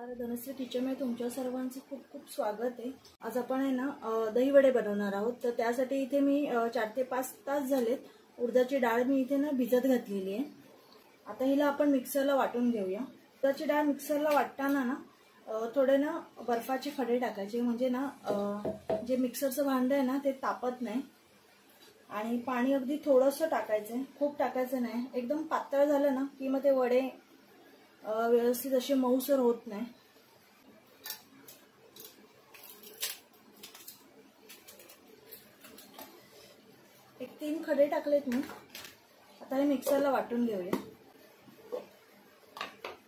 नमस्कार, धनश्री किचनमध्ये तुमच्या सर्वांचं खूप खूप स्वागत आहे। आज आपण आहे ना दही वडे बनवणार आहोत। तर त्यासाठी इथे मी 4 ते 5 तास झालेत उडदाची डाळ मी इथे ना भिजत घातलेली आहे। आता हिला आपण मिक्सरला वाटून घेऊया। उडदाची डाळ मिक्सरला वाटताना ना थोडे ना बर्फाचे खडे टाकायचे, म्हणजे ना जे मिक्सरचं भांड आहे ना ते तापत नाही। आणि पाणी अगदी थोडंसं टाकायचं, खूप टाकायचं नाही। एकदम पातळ झालं ना की मग ते वडे व्यवस्थित असे मऊसर होत नाही। एक 3 खडे टाकलेत मी। आता हे मिक्सरला वाटून घेऊया।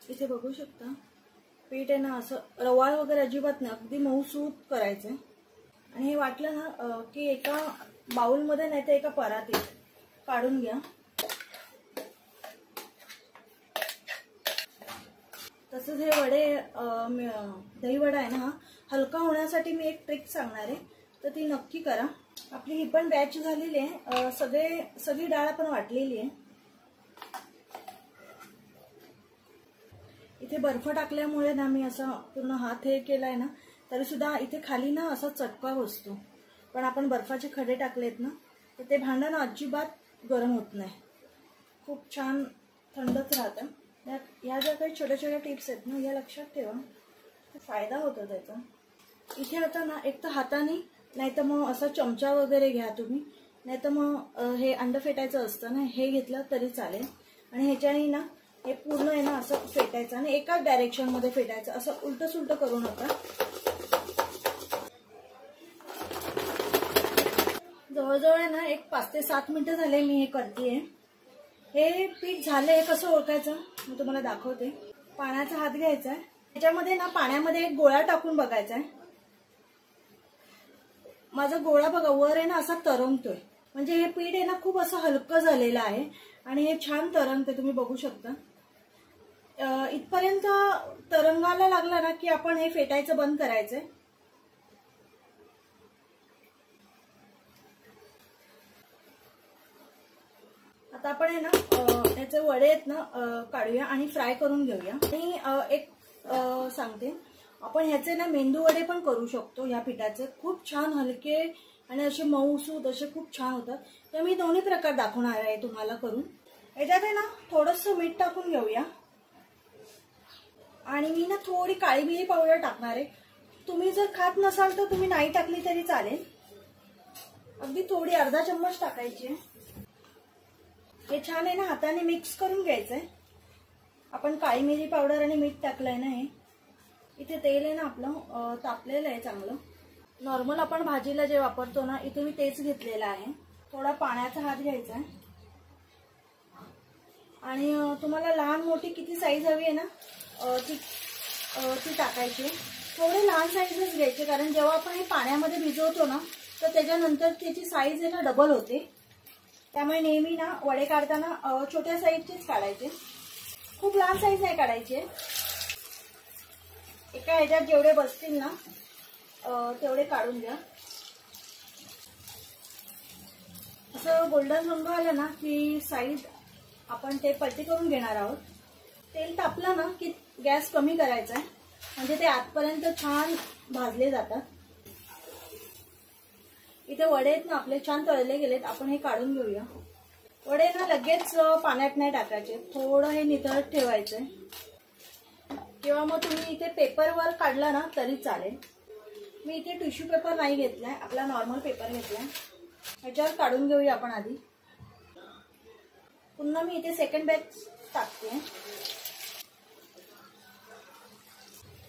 इथे बघू शकता पीठ आहे ना असं रवाळ वगैरे अजिबात नाही, अगदी मऊसूत करायचं। आणि हे वाटलं ना की एका बाउल मध्ये नाही तर एका परातीत काढून घ्या। तसंच हे वडे दही वडा आहे ना हा हलका होण्यासाठी मी एक ट्रिक सांगणार आहे, तर ती नक्की करा। आपली ही पण बॅच झालेली आहे, सगळी डाळ पण वाटलेली आहे। इथे बर्फ टाकल्यामुळे ना मी असा पूर्ण हात हे केलाय ना, तरी सुद्धा इथे खाली ना असा चटका बसतो। पण आपण बर्फाचे खडे टाकलेत ना तर ते भांडण अजिबात गरम होत नाही, खूप छान थंडच राहतं। या ज्या काही छोट्या छोट्या टिप्स आहेत ना या लक्षात ठेवा, फायदा होतो त्याचा। इथे आता ना एक तर हाताने नाही तर मग असा चमचा वगैरे घ्या तुम्ही, नाही तर मग हे अंड फेटायचं असतं ना हे घेतलं तरी चालेल। आणि ह्याच्याने ना हे पूर्ण आहे ना असं फेटायचं आणि एकाच डायरेक्शन मध्ये फेटायचं, असं उलट सुलट करू नका। जवळजवळ आहे ना एक 5 ते 7 मिनिटं झाले मी हे करतेय। हे पीठ झालंय कसं ओळखायचं मी तुम्हाला दाखवते। पाण्याचा हात घ्यायचा आहे, त्याच्यामध्ये ना पाण्यामध्ये एक गोळा टाकून बघायचा आहे। माझा गोळा बघा वर आहे ना असा तरंगतोय, म्हणजे हे पीठ आहे ना खूप असं हलकं झालेलं आहे आणि हे छान तरंगते, तुम्ही बघू शकता। इथपर्यंत तरंगायला लागला ना की आपण हे फेटायचं बंद करायचंय। आता आपण आहे ना याचे वडे आहेत ना काढूया आणि फ्राय करून घेऊया। आणि एक सांगते, आपण ह्याचे ना मेंदू वडे पण करू शकतो। या पिठाचे खूप छान हलके आणि असे मऊसूत असे खूप छान होतात। तर मी दोन्ही प्रकार दाखवणार आहे तुम्हाला करून। याच्यात आहे ना थोडंसं मीठ टाकून घेऊया आणि मी ना थोडी काळी मिरी पावडर टाकणार आहे। तुम्ही जर खात नसाल तर तुम्ही नाही टाकली तरी चालेल, अगदी थोडी अर्धा चम्मच टाकायची आहे। हे छान आहे ना हाताने मिक्स करून घ्यायचंय। आपण काळी मिरी पावडर आणि मीठ टाकलंय ना, हे इथे तेल आहे ना आपलं तापलेलं आहे चांगलं। नॉर्मल आपण भाजीला जे वापरतो ना इथे मी तेच घेतलेलं आहे। थोडा पाण्याचा हात घ्यायचा आहे आणि तुम्हाला लहान मोठी किती साईज हवी आहे ना ती टाकायची। थोडे लहान साईजच घ्यायचे, कारण जेव्हा आपण हे पाण्यामध्ये भिजवतो ना तर त्याच्यानंतर त्याची साईज आहे ना डबल होते। त्यामुळे नेहमी ना वडे काढताना छोट्या साईजचेच काढायचे, खूप लहान साईज नाही काढायचे। एका ह्याच्यात जेवढे बसतील ना तेवढे काढून घ्या। असं गोल्डन रंग आला ना की साईज आपण ते पलटी करून घेणार आहोत। तेल तापलं ना की गॅस कमी करायचा आहे, म्हणजे ते आतपर्यंत छान भाजले जातात। इथे वडे आहेत ना आपले छान तळले गेलेत, आपण हे काढून घेऊया। वडे ना लगेच पाण्यात नाही टाकायचे, थोडं हे नितळत ठेवायचंय, किंवा मग तुम्ही इथे पेपरवर काढला ना तरी चालेल। मी इथे टिश्यू पेपर नाही घेतलाय, आपला नॉर्मल पेपर घेतलाय। ह्याच्यावर काढून घेऊया आपण आधी। पुन्हा मी इथे सेकंड बॅच टाकते।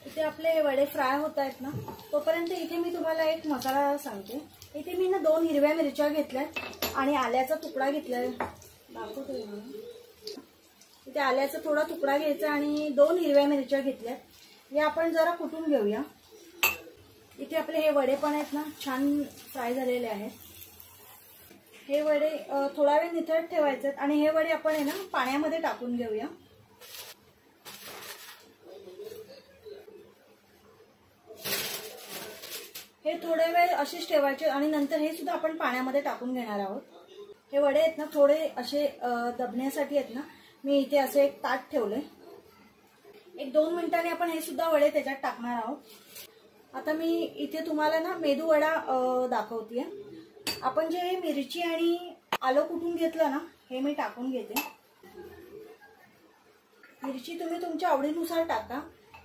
इथे आपले वडे फ्राय होत आहेत ना, तोपर्यंत इथे मी तुम्हाला एक मसाला सांगते। इथे मी ना 2 हिरव्या मिरच्या घेतल्यात आणि आल्याचा तुकडा घेतलाय, दाखवते तुम्हाला। इथे आल्याचा थोडा तुकडा घ्यायचा आणि 2 हिरव्या मिरच्या घेतल्यात, हे आपण जरा कुटून घेऊया। इथे आपले हे वडे पण आहेत ना छान फ्राय झालेले आहेत। हे वडे थोडा वेळ निथळत ठेवायचे आणि हे वडे आपण आहे ना पाण्यामध्ये टाकून घेऊया। हे थोडे वेळ असेच ठेवायचे आणि नंतर हे सुद्धा आपण पाण्यामध्ये टाकून घेणार आहोत। हे वडे आहेत ना थोडे असे दबण्यासाठी आहेत ना, मी इथे असे एक ताट ठेवले। एक 2 मिनिटांनी आपण हे सुद्धा वडे त्याच्यात टाकणार आहोत. आता मी इथे तुम्हाला ना मेदू वडा दाखवते. आपण जे मिरची आणि आलं कुटून घेतलं ना, हे मी टाकून घेते. मिरची तुम्ही तुमच्या आवडीनुसार टाका.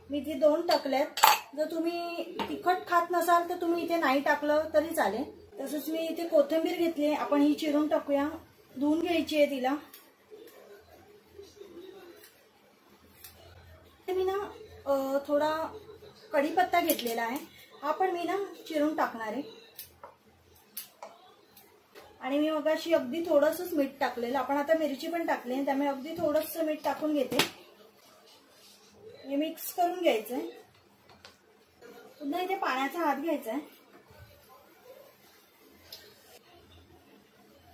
मी इथे 2 टाकल्यात. जर तुम्ही तिखट खात नसाल तर तुम्ही इथे नाही टाकलं तरी चालेल. तसंच मी इथे कोथिंबीर घेतली, आपण ही चिरून टाकूया. धुवून घ्यायची आहे तिला. मी ना थोडा कढीपत्ता घेतलेला आहे, हा पण मी ना चिरून टाकणार आहे. आणि मी मगाशी अगदी थोडंसंच मीठ टाकलेलं. आपण आता मिरची पण टाकली, त्यामुळे अगदी थोडंसं मीठ टाकून घेते. हे मिक्स करून घ्यायचंय. पुन्हा इथे पाण्याचा हात घ्यायचा आहे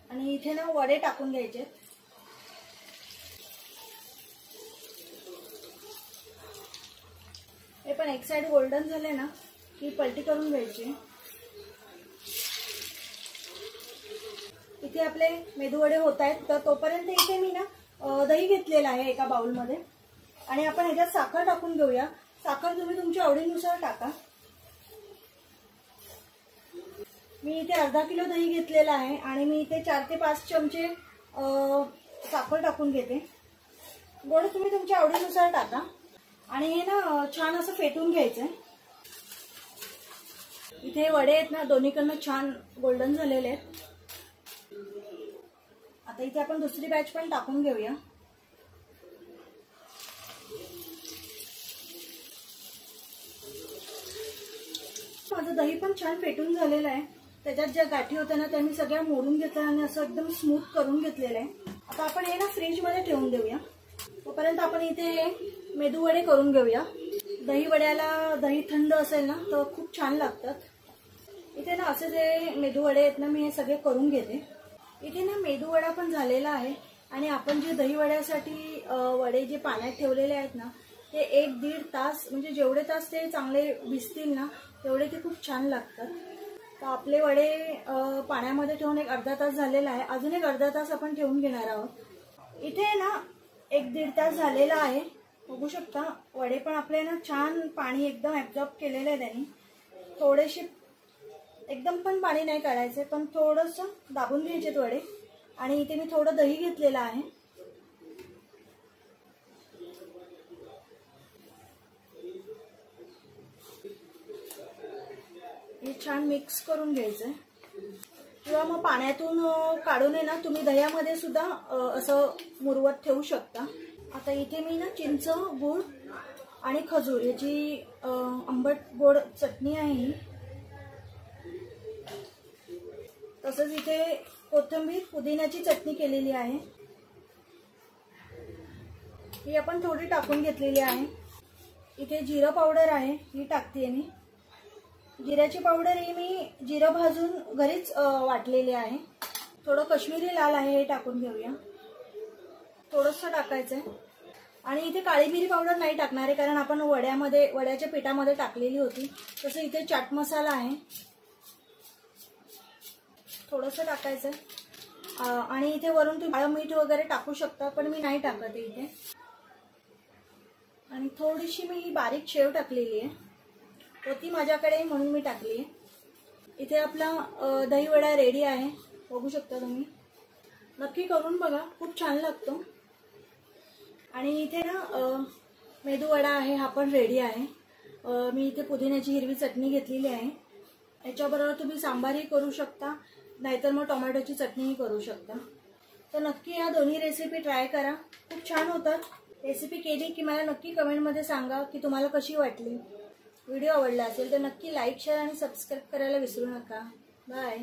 आणि इथे ना वडे टाकून घ्यायचे. हे पण एक साइड गोल्डन झाले ना की पलटी करून घ्यायची. इथे आपले मेदू वडे होत आहेत. तर तोपर्यंत इथे मी ना दही घेतलेला आहे एका बाउलमध्ये आणि आपण ह्याच्यात साखर टाकून घेऊया. साखर तुम्ही तुमच्या आवडीनुसार टाका. मी इथे अर्धा किलो दही घेतलेला आहे आणि मी इथे 4 ते 5 चमचे साखर टाकून घेते. गोड तुम्ही तुमच्या आवडीनुसार टाका आणि हे ना छान असं फेटून घ्यायचंय. इथे वडे आहेत ना दोन्हीकडनं छान गोल्डन झालेले आहेत. आता इथे आपण दुसरी बॅच पण टाकून घेऊया. माझं दही पण छान फेटून झालेलं आहे. त्याच्यात ज्या गाठी होत्या ना त्या मी सगळ्या मोडून घेतल्या आणि असं एकदम स्मूथ करून घेतलेलं आहे. आता आपण हे ना फ्रीज मध्ये ठेवून देऊया. तोपर्यंत आपण इथे मेदू वडे करून घेऊया. दही वड्याला दही थंड असेल ना तर खूप छान लागतात. इथे ना असे जे मेदू वडे आहेत ना मी हे सगळे करून घेते. इथे ना मेदू वडा पण झालेला आहे आणि आपण जे दही वड्यासाठी वडे जे पाण्यात ठेवलेले आहेत ना ते 1-1.5 तास, म्हणजे जेवढे तास ते चांगले भिजतील ना तेवढे ते खूप छान लागतात. तर आपले वडे पाण्यामध्ये ठेवून एक अर्धा तास झालेला आहे. अजून एक अर्धा तास आपण ठेवून घेणार आहोत. इथे ना 1-1.5 तास झालेला आहे. बघू शकता वडे पण आपले ना छान पाणी एकदम ऍब्झॉर्ब केलेलं आहे त्यांनी. थोडेसे एकदम पण पाणी नाही काढायचे, पण थोडंसं दाबून घ्यायचे वडे. आणि इथे मी थोडं दही घेतलेलं आहे. हे छान मिक्स करून घ्यायचंय. किंवा मग पाण्यातून काढून आहे ना तुम्ही दह्यामध्ये सुद्धा असं मुरवत ठेवू शकता. आता इथे मी ना चिंच, गूळ आणि खजूर याची आंबट गोड चटणी आहे ही. तसंच इथे कोथिंबीर पुदिन्याची चटणी केलेली आहे, ही आपण थोडी टाकून घेतलेली आहे. इथे जिरं पावडर आहे, ही टाकते मी. जिऱ्याची पावडर ही मी जिरं भाजून घरीच वाटलेली आहे. थोडं कश्मीरी लाल आहे, हे टाकून घेऊया. थोडंसं टाकायचंय. आणि इथे काळी मिरी पावडर नाही टाकणार आहे कारण आपण वड्याच्या पिठामध्ये टाकलेली होती. तसं इथे चाट मसाला आहे, थोडंसं टाकायचंय. आणि इथे वरून तुम्ही काळं मीठ वगैरे टाकू शकता, पण मी नाही टाकत इथे. आणि थोडीशी मी बारीक शेव टाकलेली आहे, होती माझ्याकडे म्हणून मी टाकली आहे. इथे आपला दही वडा रेडी आहे, बघू शकता तुम्ही. नक्की करून बघा, खूप छान लागतो. आणि इथे ना मेदू वडा आहे, हा पण रेडी आहे. मी इथे पुदिन्याची हिरवी चटणी घेतलेली आहे. याच्याबरोबर तुम्ही सांबारही करू शकता, नाहीतर मग टोमॅटोची चटणीही करू शकता. तर नक्की या दोन्ही रेसिपी ट्राय करा, खूप छान होतात. रेसिपी केली की मला नक्की कमेंटमध्ये सांगा की तुम्हाला कशी वाटली. व्हिडिओ आवडला असेल तर नक्की लाईक, शेअर आणि सबस्क्राईब करायला विसरू नका. बाय.